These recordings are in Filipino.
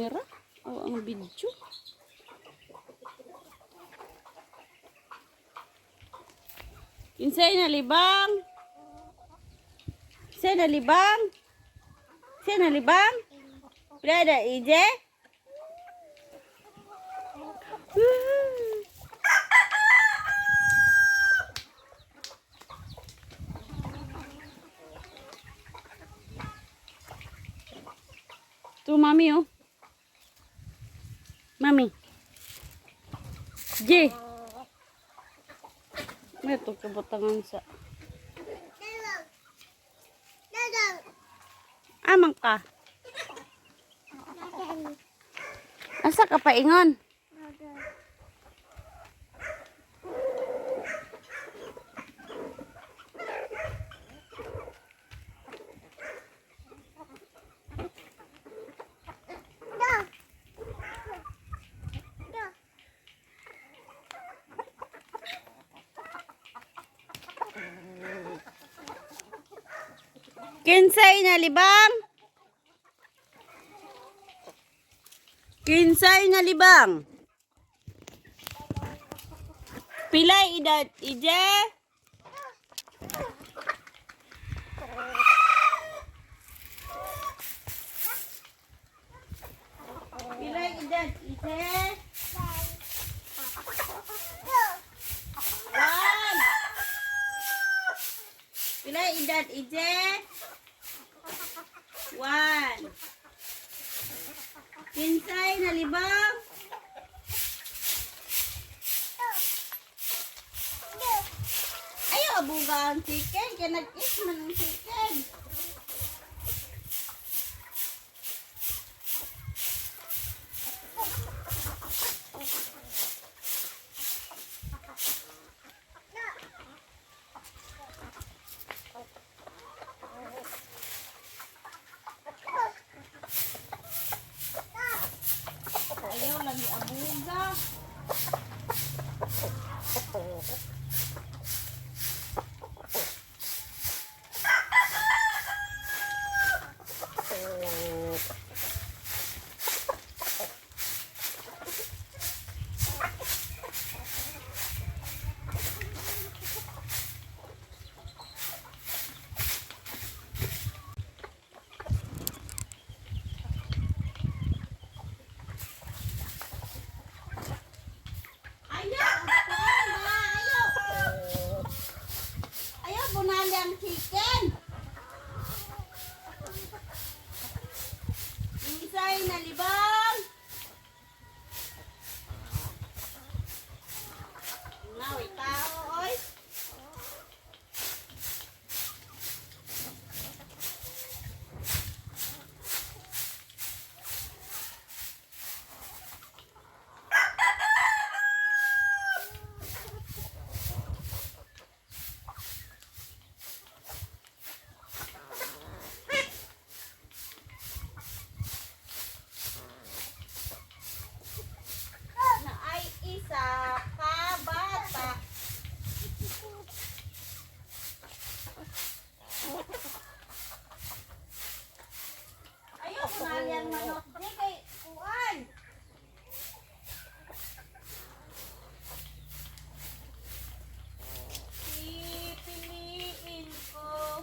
camera o ang video. Kinsay na libang? Kinsay na libang? Kinsay na libang? Brada Ije? Tu mami oh. Mami. J. Ito kabatangan sa. Amang ka. Asa ka pa ingon? Kinsay na libang? Kinsay na libang? Pilay edad Ije? Pilay edad Ije? One. Pilay edad Ije? One. Kinsay na libang? Ayaw abuga ang chicken. Kaya nag-eat man ang chicken. Ayaw lagi abuga. Bunali ang chicken. Kinsay na libang? Nawi tao oy. Yang manok di kay kuan. Pipiliin ko.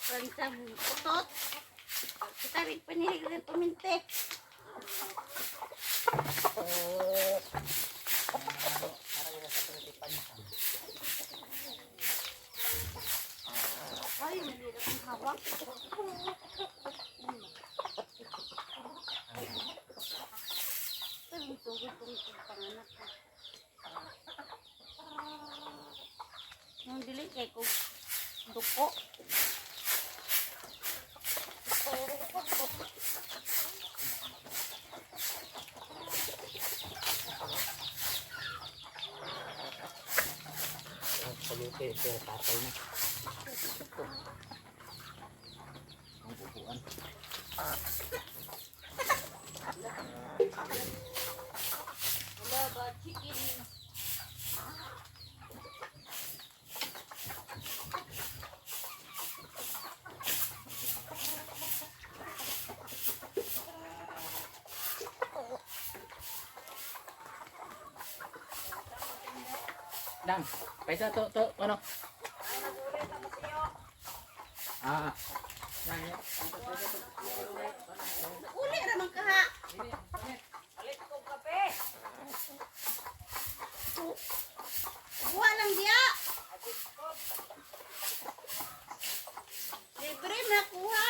Ransam utot. Kita rin panilig ng paminte. Ay, mahirap ang hawak. Ang tugod kong panganak. Yung dili kay kong duko. Paluto ito, tatay na. Ang upuan. Wala ba chicken? Dang, paisa to, ano? Ah, dang, ya. Uli naman ka ha. Buha lang dia. Libre na kuha.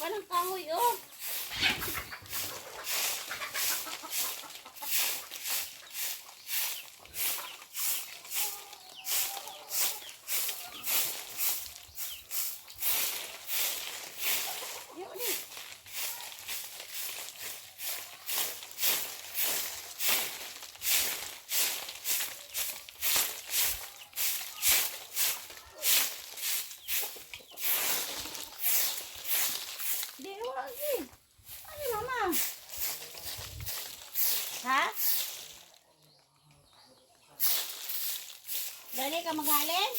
Walang kahoy oh. Yuk ni. Dewa lagi. Ani mama. Ha? Dali ka maghalin?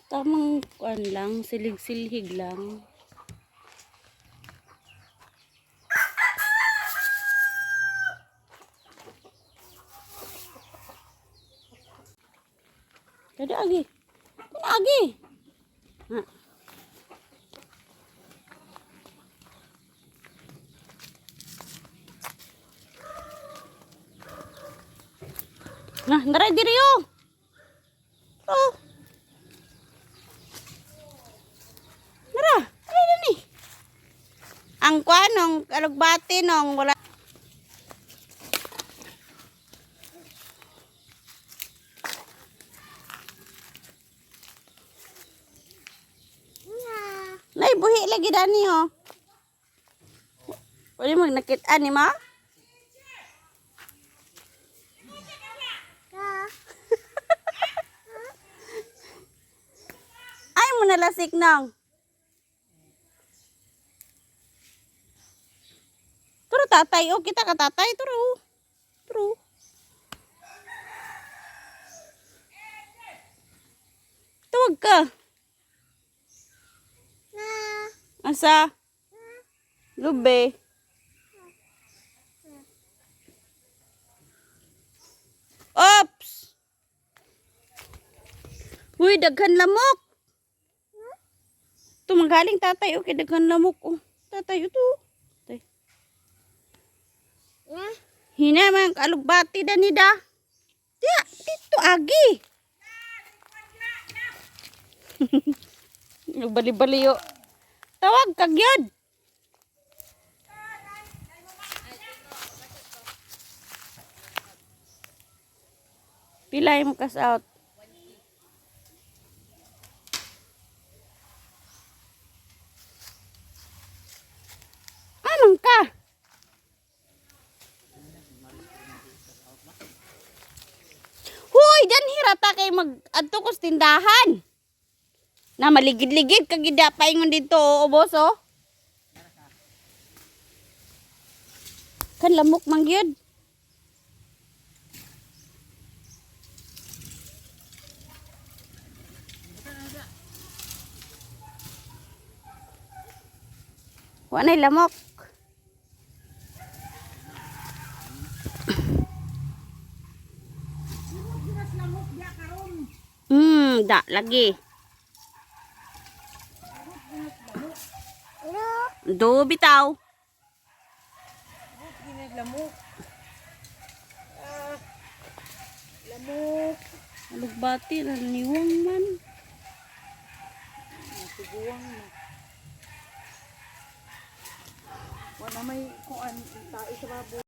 Tamang kuan lang, silig-silhig lang. Kada agi. Kana agi. Ha. Nah, ndara diri yo. Oh. Nara, ano ni? ang kwanong kalugbati nong wala. Nay buhi lagi dani oh. Pwede magnakit-an ni ma? Ay mo nalasik nang. Turo tatay, oh kita ka tatay, turo. Turo. Tuwag ka. Asa? Lube. Ops! Uy, daghan lamok. Ito magaling tatay, okay, daghan lamok. Oh, tatay, ito. Tatay. Hina man, kalugbati da ni da. Tiya, dito agi. Bali-bali yo. Tawag kag yun. Pilay mo kas out. Anong ka? Hoy, dan hirata kay mag-adto ko sa tindahan. Na maligid-ligid kag ida paingon dito, ubos oh. Kan lamok man gyud. Wa nay lamok. Da lagi. Do bitaw. Lamok. Lamok. Alugbati na niwang man. Siguwang na. Wala may kuan tayo sa babo.